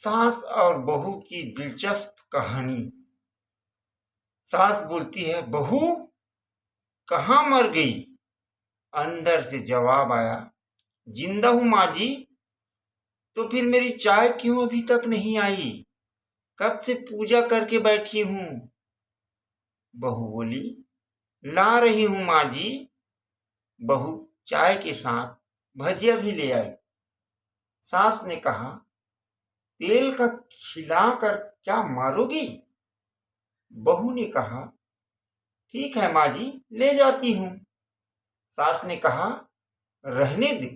सास और बहू की दिलचस्प कहानी। सास बोलती है, बहू कहाँ मर गई? अंदर से जवाब आया, जिंदा हूं माँ जी। तो फिर मेरी चाय क्यों अभी तक नहीं आई? कब से पूजा करके बैठी हूं। बहू बोली, ला रही हूं माँ जी। बहू चाय के साथ भजिया भी ले आई। सास ने कहा, तेल का खिलाकर क्या मारोगी? बहू ने कहा, ठीक है माँ जी, ले जाती हूं। सास ने कहा, रहने दे,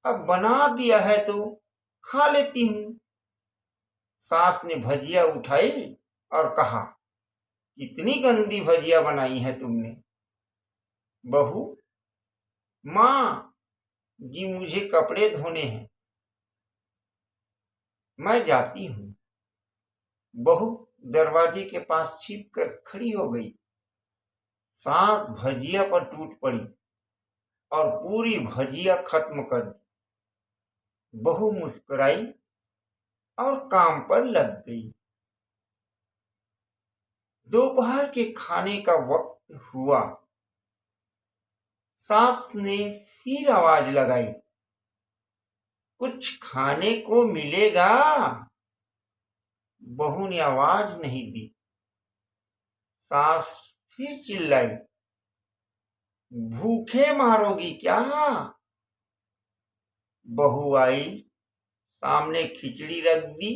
अब बना दिया है तो खा लेती हूं। सास ने भजिया उठाई और कहा, कितनी गंदी भजिया बनाई है तुमने। बहू, माँ जी मुझे कपड़े धोने हैं, मैं जाती हूं। बहू दरवाजे के पास छिप कर खड़ी हो गई। सास भजिया पर टूट पड़ी और पूरी भजिया खत्म कर दी। बहू मुस्कुराई और काम पर लग गई। दोपहर के खाने का वक्त हुआ। सास ने फिर आवाज लगाई, कुछ खाने को मिलेगा? बहू ने आवाज नहीं दी। सास फिर चिल्लाई, भूखे मारोगी क्या? बहू आई, सामने खिचड़ी रख दी।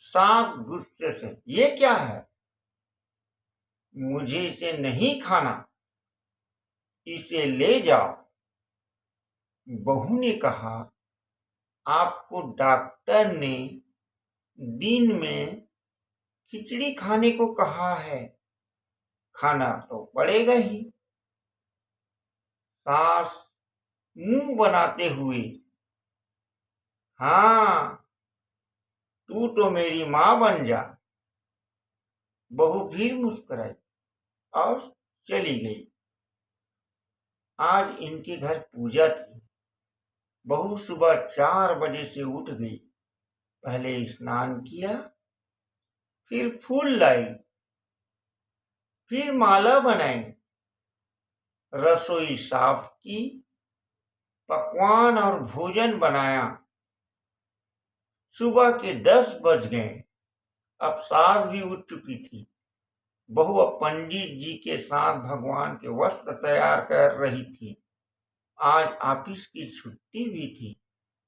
सास गुस्से से, ये क्या है? मुझे इसे नहीं खाना, इसे ले जाओ। बहू ने कहा, आपको डॉक्टर ने दिन में खिचड़ी खाने को कहा है, खाना तो पड़ेगा ही। सास मुंह बनाते हुए, हाँ तू तो मेरी मां बन जा। बहू फिर मुस्कुराई और चली गई। आज इनके घर पूजा थी। बहू सुबह 4 बजे से उठ गई। पहले स्नान किया, फिर फूल लाई, फिर माला बनाई, रसोई साफ की, पकवान और भोजन बनाया। सुबह के 10 बज गए। अब सास भी उठ चुकी थी। बहू अब पंडित जी के साथ भगवान के वस्त्र तैयार कर रही थी। आज ऑफिस की छुट्टी भी थी।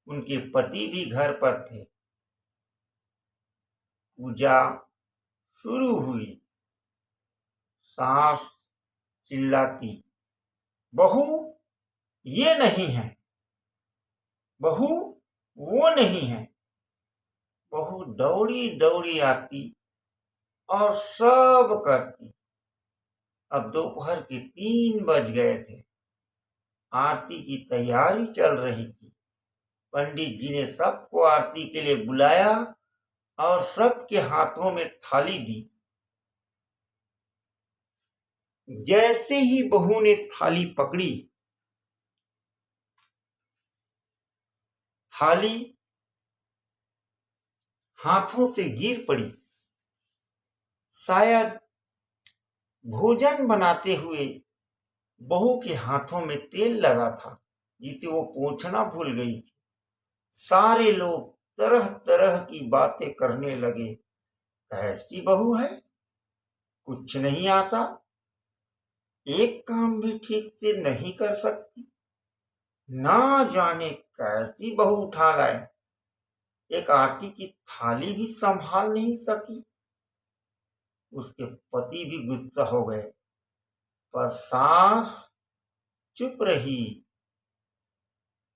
उनके पति भी घर पर थे। पूजा शुरू हुई। सास चिल्लाती, बहू ये नहीं है, बहू वो नहीं है। बहू दौड़ी दौड़ी आती और सब करती। अब दोपहर के 3 बज गए थे। आरती की तैयारी चल रही थी। पंडित जी ने सबको आरती के लिए बुलाया और सबके हाथों में थाली दी। जैसे ही बहू ने थाली पकड़ी, थाली हाथों से गिर पड़ी। शायद भोजन बनाते हुए बहू के हाथों में तेल लगा था, जिसे वो पोंछना भूल गई थी। सारे लोग तरह तरह की बातें करने लगे। कैसी बहू है, कुछ नहीं आता, एक काम भी ठीक से नहीं कर सकती, ना जाने कैसी बहू उठा लाए, एक आरती की थाली भी संभाल नहीं सकी। उसके पति भी गुस्सा हो गए, पर सास चुप रही,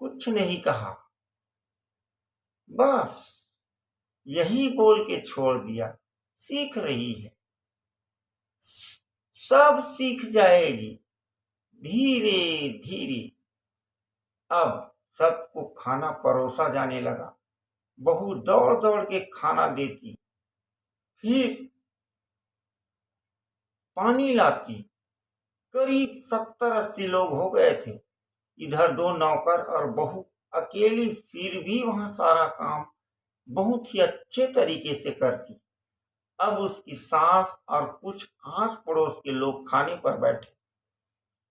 कुछ नहीं कहा। बस यही बोल के छोड़ दिया, सीख रही है, सब सीख जाएगी धीरे धीरे। अब सबको खाना परोसा जाने लगा। बहू दौड़ दौड़ के खाना देती, फिर पानी लाती। करीब 70-80 लोग हो गए थे। इधर 2 नौकर और बहू अकेली, फिर भी वहां सारा काम बहुत ही अच्छे तरीके से करती। अब उसकी सास और कुछ आस पड़ोस के लोग खाने पर बैठे।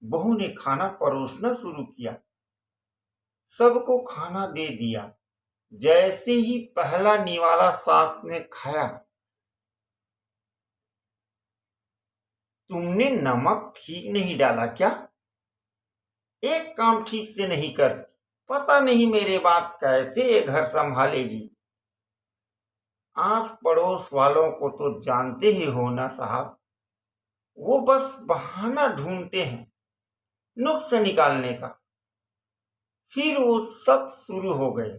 बहू ने खाना परोसना शुरू किया, सबको खाना दे दिया। जैसे ही पहला निवाला सास ने खाया, तुमने नमक ठीक नहीं डाला क्या? एक काम ठीक से नहीं करती, पता नहीं मेरे बात कैसे ये घर संभालेगी। आस पड़ोस वालों को तो जानते ही हो ना साहब, वो बस बहाना ढूंढते हैं नुक्स निकालने का। फिर वो सब शुरू हो गए,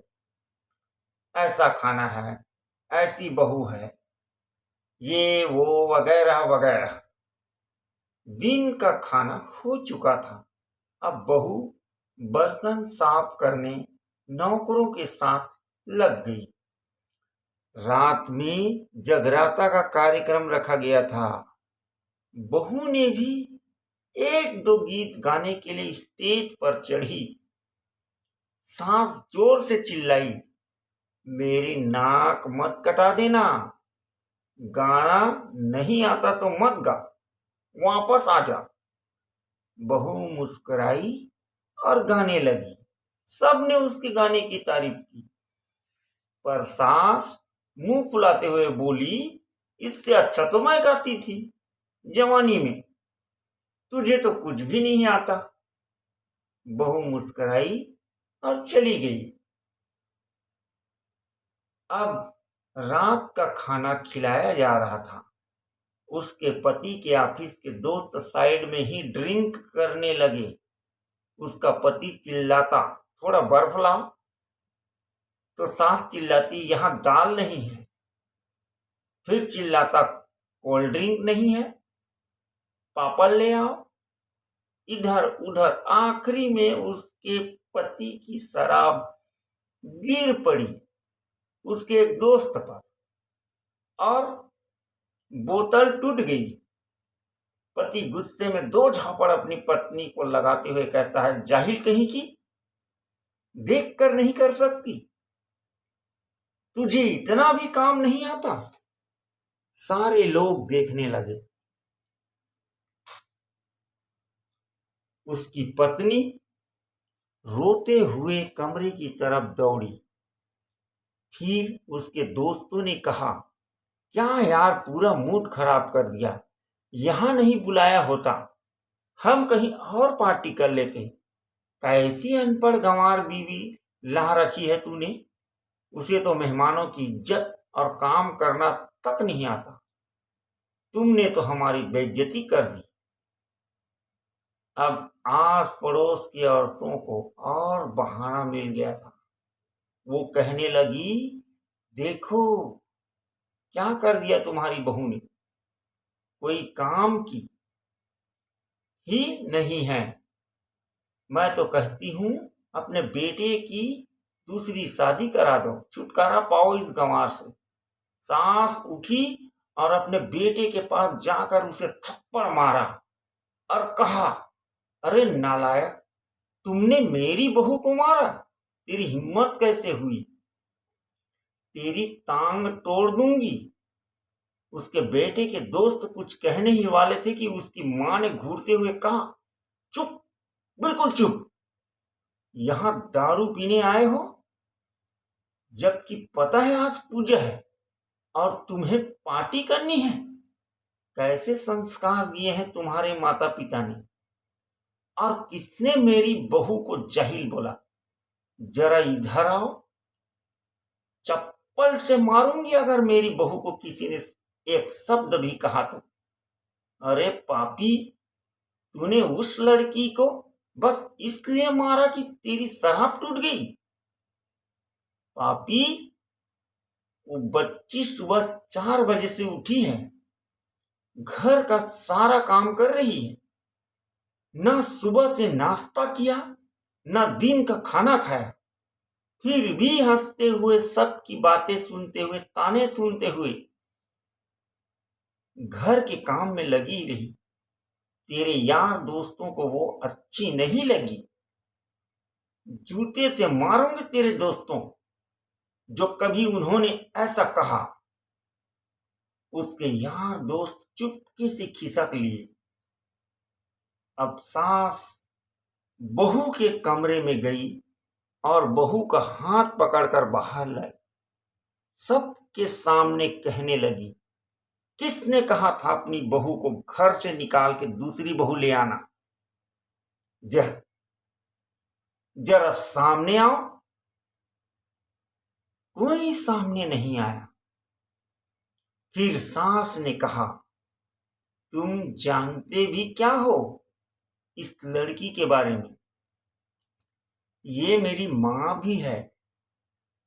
ऐसा खाना है, ऐसी बहू है, ये वो वगैरह वगैरह। दिन का खाना हो चुका था। अब बहू बर्तन साफ करने नौकरों के साथ लग गई। रात में जगराता का कार्यक्रम रखा गया था। बहू ने भी एक दो गीत गाने के लिए स्टेज पर चढ़ी। सास जोर से चिल्लाई, मेरी नाक मत कटा देना, गाना नहीं आता तो मत गा, वापस आ जा। बहू मुस्कुराई और गाने लगी। सबने उसके गाने की तारीफ की, पर सास मुंह फुलाते हुए बोली, इससे अच्छा तो मैं गाती थी जवानी में, तुझे तो कुछ भी नहीं आता। बहू मुस्कुराई और चली गई। अब रात का खाना खिलाया जा रहा था। उसके पति के ऑफिस के दोस्त साइड में ही ड्रिंक करने लगे। उसका पति चिल्लाता, थोड़ा बर्फ लाओ, तो सास चिल्लाती, यहां दाल नहीं है। फिर चिल्लाता, कोल्ड ड्रिंक नहीं है, पापड़ ले आओ। इधर उधर आखिरी में उसके पति की शराब गिर पड़ी उसके एक दोस्त पर और बोतल टूट गई। पति गुस्से में दो झापड़ अपनी पत्नी को लगाते हुए कहता है, जाहिल कहीं की, देख कर नहीं कर सकती, तुझे इतना भी काम नहीं आता। सारे लोग देखने लगे। उसकी पत्नी रोते हुए कमरे की तरफ दौड़ी। फिर उसके दोस्तों ने कहा, क्या यार, पूरा मूड खराब कर दिया, यहां नहीं बुलाया होता, हम कहीं और पार्टी कर लेते। कैसी अनपढ़ गंवार बीवी ला रखी है तूने, उसे तो मेहमानों की इज्जत और काम करना तक नहीं आता। तुमने तो हमारी बेइज्जती कर दी। अब आस पड़ोस की औरतों को और बहाना मिल गया था। वो कहने लगी, देखो क्या कर दिया तुम्हारी बहू ने, कोई काम की ही नहीं है। मैं तो कहती हूं अपने बेटे की दूसरी शादी करा दो, छुटकारा पाओ इस गंवार से। सास उठी और अपने बेटे के पास जाकर उसे थप्पड़ मारा और कहा, अरे नालायक, तुमने मेरी बहू को मारा, तेरी हिम्मत कैसे हुई, तेरी टांग तोड़ दूंगी। उसके बेटे के दोस्त कुछ कहने ही वाले थे कि उसकी मां ने घूरते हुए कहा, चुप, बिल्कुल चुप, यहां दारू पीने आए हो, जबकि पता है आज पूजा है और तुम्हें पार्टी करनी है। कैसे संस्कार दिए हैं तुम्हारे माता पिता ने, और किसने मेरी बहू को जाहिल बोला। जरा इधर आओ, चप्पल से मारूंगी अगर मेरी बहू को किसी ने एक शब्द भी कहा तो। अरे पापी, तूने उस लड़की को बस इसलिए मारा कि तेरी शराब टूट गई। पापी, वो बच्ची सुबह 4 बजे से उठी है, घर का सारा काम कर रही है, ना सुबह से नाश्ता किया, ना दिन का खाना खाया, फिर भी हंसते हुए, सबकी बातें सुनते हुए, ताने सुनते हुए घर के काम में लगी रही। तेरे यार दोस्तों को वो अच्छी नहीं लगी, जूते से मारूंगे तेरे दोस्तों। जो कभी उन्होंने ऐसा कहा, उसके यार दोस्त चुपके से खिसक लिए। अब सास बहू के कमरे में गई और बहू का हाथ पकड़कर बाहर लाई। सबके सामने कहने लगी, किसने कहा था अपनी बहू को घर से निकाल के दूसरी बहू ले आना? जरा सामने आओ। कोई सामने नहीं आया। फिर सास ने कहा, तुम जानते भी क्या हो इस लड़की के बारे में? ये मेरी माँ भी है,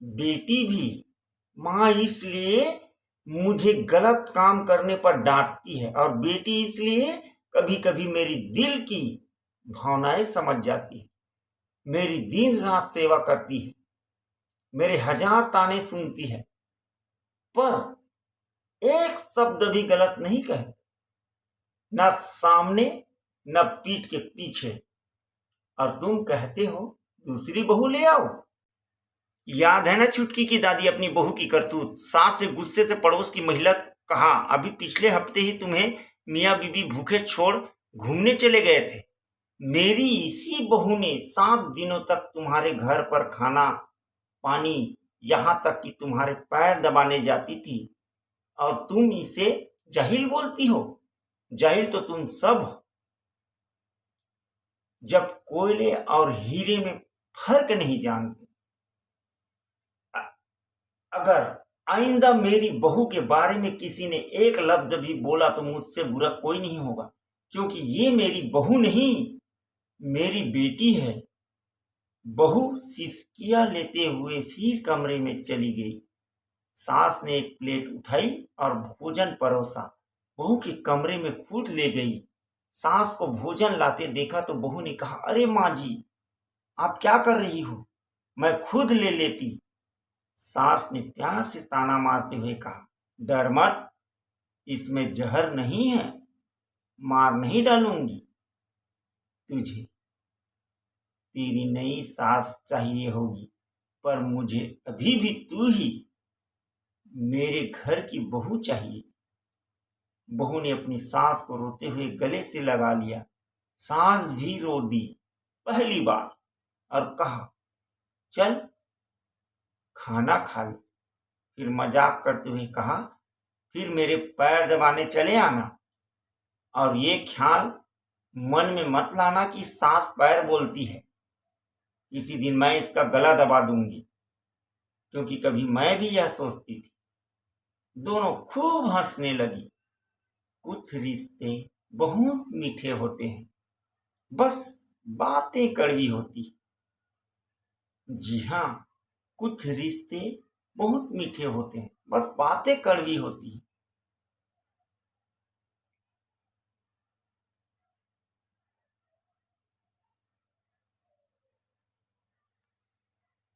बेटी भी। माँ इसलिए मुझे गलत काम करने पर डांटती है और बेटी इसलिए कभी कभी मेरी दिल की भावनाएं समझ जाती है। मेरी दिन रात सेवा करती है, मेरे 1000 ताने सुनती है, पर एक शब्द भी गलत नहीं कहे, न सामने न पीठ के पीछे। और तुम कहते हो दूसरी बहू ले आओ। याद है ना छुटकी की दादी अपनी बहू की करतूत? सास ने गुस्से से पड़ोस की महिला कहा, अभी पिछले हफ्ते ही तुम्हें मियाँ बीबी भूखे छोड़ घूमने चले गए थे। मेरी इसी बहू ने 7 दिनों तक तुम्हारे घर पर खाना पानी, यहाँ तक कि तुम्हारे पैर दबाने जाती थी, और तुम इसे जाहिल बोलती हो? जाहिल तो तुम सब हो। जब कोयले और हीरे में फर्क नहीं जानते। अगर आइंदा मेरी बहू के बारे में किसी ने एक लफ्ज भी बोला तो मुझसे बुरा कोई नहीं होगा, क्योंकि ये मेरी बहू नहीं, मेरी बेटी है। बहू सिसकियां लेते हुए फिर कमरे में चली गई। सास ने एक प्लेट उठाई और भोजन परोसा, बहू के कमरे में खुद ले गई। सास को भोजन लाते देखा तो बहू ने कहा, अरे माँ जी, आप क्या कर रही हो? मैं खुद ले लेती। सास ने प्यार से ताना मारते हुए कहा, डर मत, इसमें जहर नहीं है, मार नहीं डालूंगी तुझे। तेरी नई सास चाहिए होगी, पर मुझे अभी भी तू ही मेरे घर की बहू चाहिए। बहू ने अपनी सास को रोते हुए गले से लगा लिया। सास भी रो दी पहली बार और कहा, चल खाना खा ले। फिर मजाक करते हुए कहा, फिर मेरे पैर दबाने चले आना, और ये ख्याल मन में मत लाना कि सास पैर बोलती है। किसी दिन मैं इसका गला दबा दूंगी, क्योंकि कभी मैं भी यह सोचती थी। दोनों खूब हंसने लगी। कुछ रिश्ते बहुत मीठे होते हैं, बस बातें कड़वी होती। जी हाँ, कुछ रिश्ते बहुत मीठे होते हैं, बस बातें कड़वी होती।